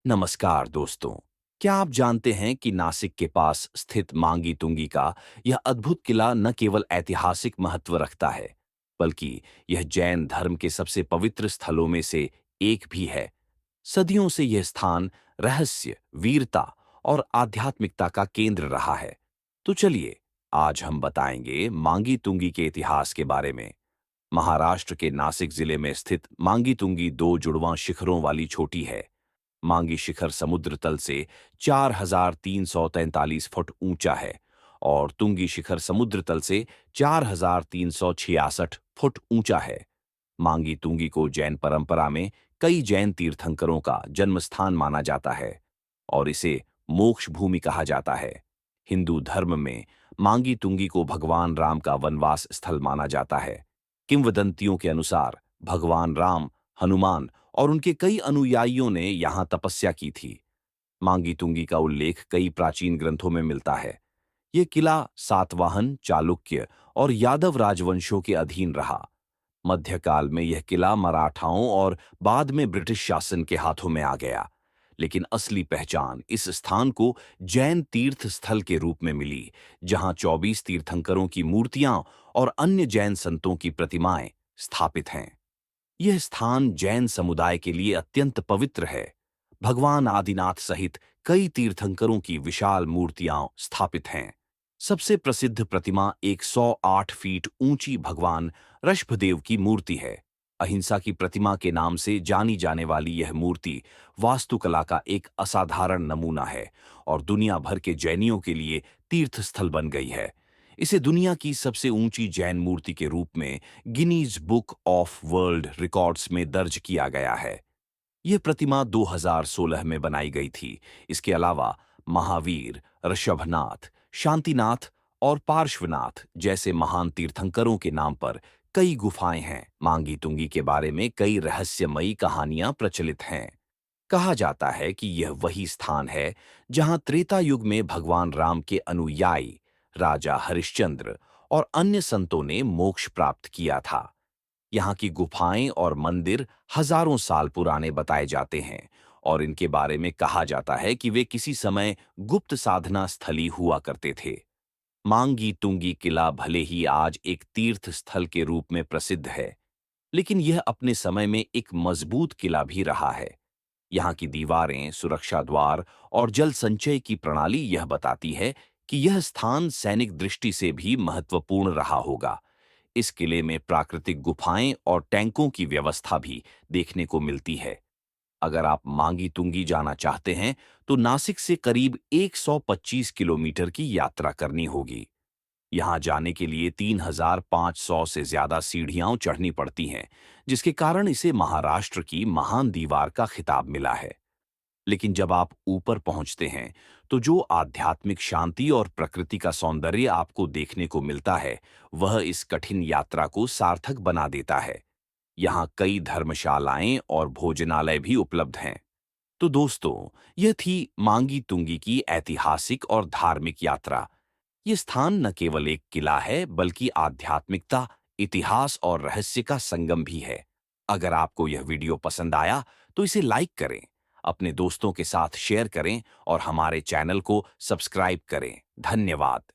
नमस्कार दोस्तों। क्या आप जानते हैं कि नासिक के पास स्थित मांगी तुंगी का यह अद्भुत किला न केवल ऐतिहासिक महत्व रखता है, बल्कि यह जैन धर्म के सबसे पवित्र स्थलों में से एक भी है। सदियों से यह स्थान रहस्य, वीरता और आध्यात्मिकता का केंद्र रहा है। तो चलिए, आज हम बताएंगे मांगी तुंगी के इतिहास के बारे में। महाराष्ट्र के नासिक जिले में स्थित मांगी तुंगी दो जुड़वां शिखरों वाली चोटी है। मांगी शिखर समुद्र तल से 4,343 फुट ऊंचा है और तुंगी शिखर समुद्र तल से 4,366 फुट ऊंचा है। मांगी तुंगी को जैन परंपरा में कई जैन तीर्थंकरों का जन्मस्थान माना जाता है और इसे मोक्ष भूमि कहा जाता है। हिंदू धर्म में मांगी तुंगी को भगवान राम का वनवास स्थल माना जाता है। किंवदंतियों के अनुसार भगवान राम, हनुमान और उनके कई अनुयायियों ने यहाँ तपस्या की थी। मांगी तुंगी का उल्लेख कई प्राचीन ग्रंथों में मिलता है। ये किला सातवाहन, चालुक्य और यादव राजवंशों के अधीन रहा। मध्यकाल में यह किला मराठाओं और बाद में ब्रिटिश शासन के हाथों में आ गया, लेकिन असली पहचान इस स्थान को जैन तीर्थ स्थल के रूप में मिली, जहां 24 तीर्थंकरों की मूर्तियां और अन्य जैन संतों की प्रतिमाएं स्थापित हैं। यह स्थान जैन समुदाय के लिए अत्यंत पवित्र है। भगवान आदिनाथ सहित कई तीर्थंकरों की विशाल मूर्तियां स्थापित हैं। सबसे प्रसिद्ध प्रतिमा 108 फीट ऊंची भगवान ऋषभदेव की मूर्ति है। अहिंसा की प्रतिमा के नाम से जानी जाने वाली यह मूर्ति वास्तुकला का एक असाधारण नमूना है और दुनिया भर के जैनियों के लिए तीर्थस्थल बन गई है। इसे दुनिया की सबसे ऊंची जैन मूर्ति के रूप में Guinness book of world records में दर्ज किया गया है। यह प्रतिमा 2016 में बनाई गई थी। इसके अलावा महावीर, ऋषभनाथ, शांतिनाथ और पार्श्वनाथ जैसे महान तीर्थंकरों के नाम पर कई गुफाएं हैं। मांगी तुंगी के बारे में कई रहस्यमयी कहानियां प्रचलित हैं। कहा जाता है कि यह वही स्थान है जहां त्रेता युग में भगवान राम के अनुयायी राजा हरिश्चंद्र और अन्य संतों ने मोक्ष प्राप्त किया था। यहाँ की गुफाएं और मंदिर हजारों साल पुराने बताए जाते हैं और इनके बारे में कहा जाता है कि वे किसी समय गुप्त साधना स्थली हुआ करते थे। मांगी तुंगी किला भले ही आज एक तीर्थ स्थल के रूप में प्रसिद्ध है, लेकिन यह अपने समय में एक मजबूत किला भी रहा है। यहाँ की दीवारें, सुरक्षा द्वार और जल संचय की प्रणाली यह बताती है कि यह स्थान सैनिक दृष्टि से भी महत्वपूर्ण रहा होगा। इस किले में प्राकृतिक गुफाएं और टैंकों की व्यवस्था भी देखने को मिलती है। अगर आप मांगी तुंगी जाना चाहते हैं, तो नासिक से करीब 125 किलोमीटर की यात्रा करनी होगी। यहाँ जाने के लिए 3,500 से ज्यादा सीढ़ियां चढ़नी पड़ती हैं, जिसके कारण इसे महाराष्ट्र की महान दीवार का खिताब मिला है। लेकिन जब आप ऊपर पहुंचते हैं, तो जो आध्यात्मिक शांति और प्रकृति का सौंदर्य आपको देखने को मिलता है, वह इस कठिन यात्रा को सार्थक बना देता है। यहाँ कई धर्मशालाएं और भोजनालय भी उपलब्ध हैं। तो दोस्तों, यह थी मांगी तुंगी की ऐतिहासिक और धार्मिक यात्रा। ये स्थान न केवल एक किला है, बल्कि आध्यात्मिकता, इतिहास और रहस्य का संगम भी है। अगर आपको यह वीडियो पसंद आया, तो इसे लाइक करें, अपने दोस्तों के साथ शेयर करें और हमारे चैनल को सब्सक्राइब करें। धन्यवाद।